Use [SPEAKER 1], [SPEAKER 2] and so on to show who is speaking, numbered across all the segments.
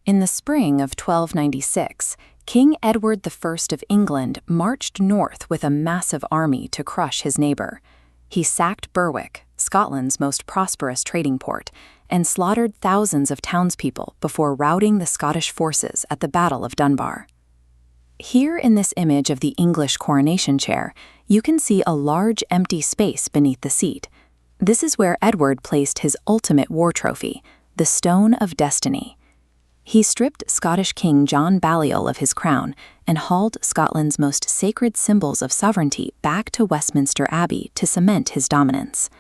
[SPEAKER 1] In the spring of 1296, King Edward I of England marched north with a massive army to crush his neighbor. He sacked Berwick, Scotland's most prosperous trading port, and slaughtered thousands of townspeople before routing the Scottish forces at the Battle of Dunbar. Here in this image of the English coronation chair, you can see a large empty space beneath the seat. This is where Edward placed his ultimate war trophy, the Stone of Destiny. He stripped Scottish King John Balliol of his crown and hauled Scotland's most sacred symbols of sovereignty back to Westminster Abbey to cement his dominance.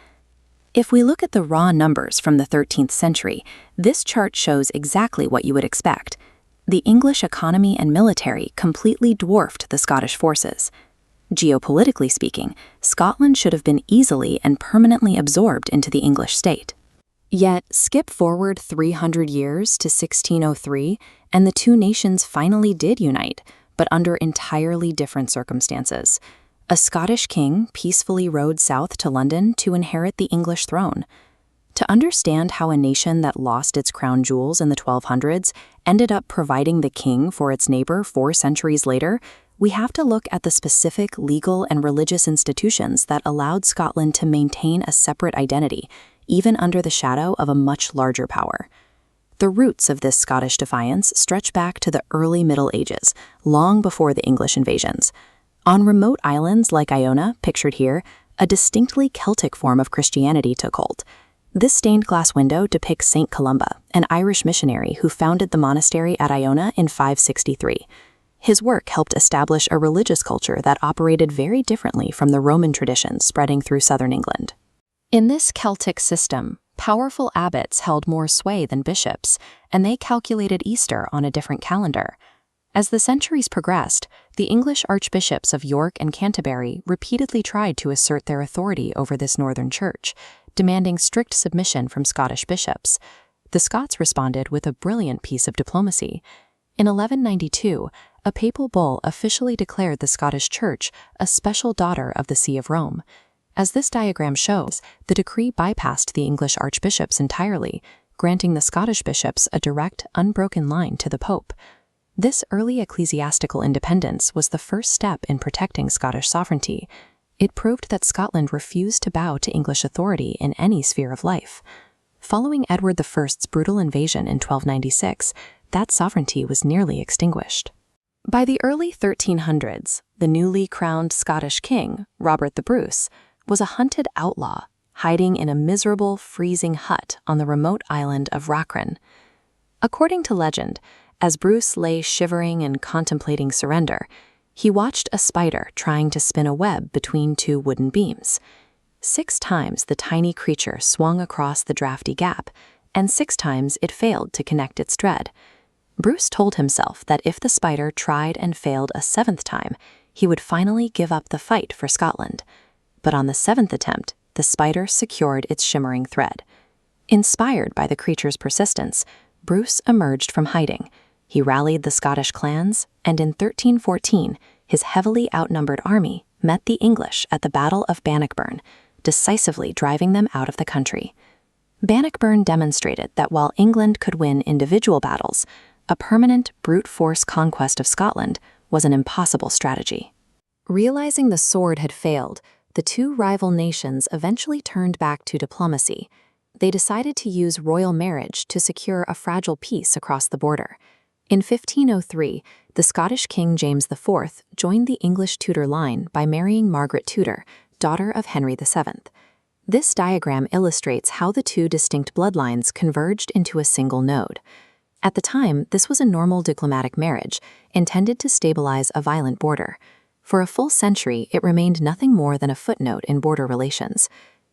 [SPEAKER 1] If we look at the raw numbers from the 13th century, this chart shows exactly what you would expect. The English economy and military completely dwarfed the Scottish forces. Geopolitically speaking, Scotland should have been easily and permanently absorbed into the English state. Yet, skip forward 300 years to 1603, and the two nations finally did unite, but under entirely different circumstances. A Scottish king peacefully rode south to London to inherit the English throne. To understand how a nation that lost its crown jewels in the 1200s ended up providing the king for its neighbor 4 centuries later, we have to look at the specific legal and religious institutions that allowed Scotland to maintain a separate identity, even under the shadow of a much larger power. The roots of this Scottish defiance stretch back to the early Middle Ages, long before the English invasions. On remote islands like Iona, pictured here, a distinctly Celtic form of Christianity took hold. This stained glass window depicts Saint Columba, an Irish missionary who founded the monastery at Iona in 563. His work helped establish a religious culture that operated very differently from the Roman traditions spreading through southern England. In this Celtic system, powerful abbots held more sway than bishops, and they calculated Easter on a different calendar. As the centuries progressed, the English archbishops of York and Canterbury repeatedly tried to assert their authority over this northern church, demanding strict submission from Scottish bishops. The Scots responded with a brilliant piece of diplomacy. In 1192, a papal bull officially declared the Scottish Church a special daughter of the See of Rome. As this diagram shows, the decree bypassed the English archbishops entirely, granting the Scottish bishops a direct, unbroken line to the Pope. This early ecclesiastical independence was the first step in protecting Scottish sovereignty. It proved that Scotland refused to bow to English authority in any sphere of life. Following Edward I's brutal invasion in 1296, that sovereignty was nearly extinguished. By the early 1300s, the newly crowned Scottish king, Robert the Bruce, was a hunted outlaw, hiding in a miserable, freezing hut on the remote island of Rachrin. According to legend, as Bruce lay shivering and contemplating surrender, he watched a spider trying to spin a web between 2 wooden beams. 6 times the tiny creature swung across the drafty gap, and 6 times it failed to connect its thread. Bruce told himself that if the spider tried and failed a 7th time, he would finally give up the fight for Scotland. But on the 7th attempt, the spider secured its shimmering thread. Inspired by the creature's persistence, Bruce emerged from hiding. He rallied the Scottish clans, and in 1314, his heavily outnumbered army met the English at the Battle of Bannockburn, decisively driving them out of the country. Bannockburn demonstrated that while England could win individual battles, a permanent brute force conquest of Scotland was an impossible strategy. Realizing the sword had failed, the 2 rival nations eventually turned back to diplomacy. They decided to use royal marriage to secure a fragile peace across the border. In 1503, the Scottish King James IV joined the English Tudor line by marrying Margaret Tudor, daughter of Henry VII. This diagram illustrates how the 2 distinct bloodlines converged into a single node. At the time, this was a normal diplomatic marriage, intended to stabilize a violent border. For a full century, it remained nothing more than a footnote in border relations.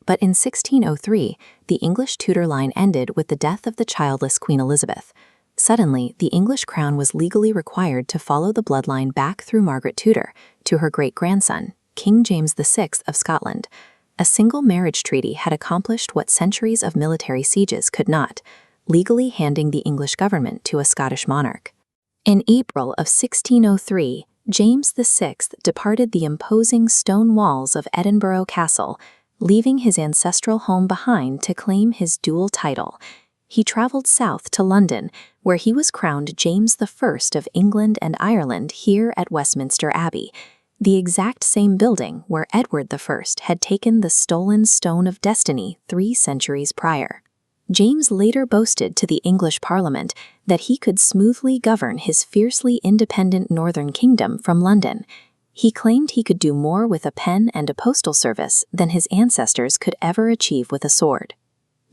[SPEAKER 1] But in 1603, the English Tudor line ended with the death of the childless Queen Elizabeth. Suddenly, the English crown was legally required to follow the bloodline back through Margaret Tudor to her great-grandson, King James VI of Scotland. A single marriage treaty had accomplished what centuries of military sieges could not, legally handing the English government to a Scottish monarch. In April of 1603, James VI departed the imposing stone walls of Edinburgh Castle, leaving his ancestral home behind to claim his dual title. He traveled south to London, where he was crowned James I of England and Ireland here at Westminster Abbey, the exact same building where Edward I had taken the stolen Stone of Destiny 3 centuries prior. James later boasted to the English Parliament that he could smoothly govern his fiercely independent northern kingdom from London. He claimed he could do more with a pen and a postal service than his ancestors could ever achieve with a sword.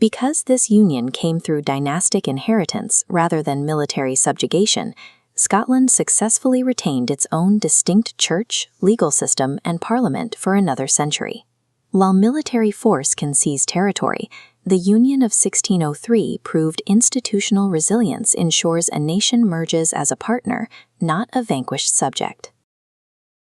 [SPEAKER 1] Because this union came through dynastic inheritance rather than military subjugation, Scotland successfully retained its own distinct church, legal system, and parliament for another century. While military force can seize territory, the Union of 1603 proved institutional resilience ensures a nation merges as a partner, not a vanquished subject.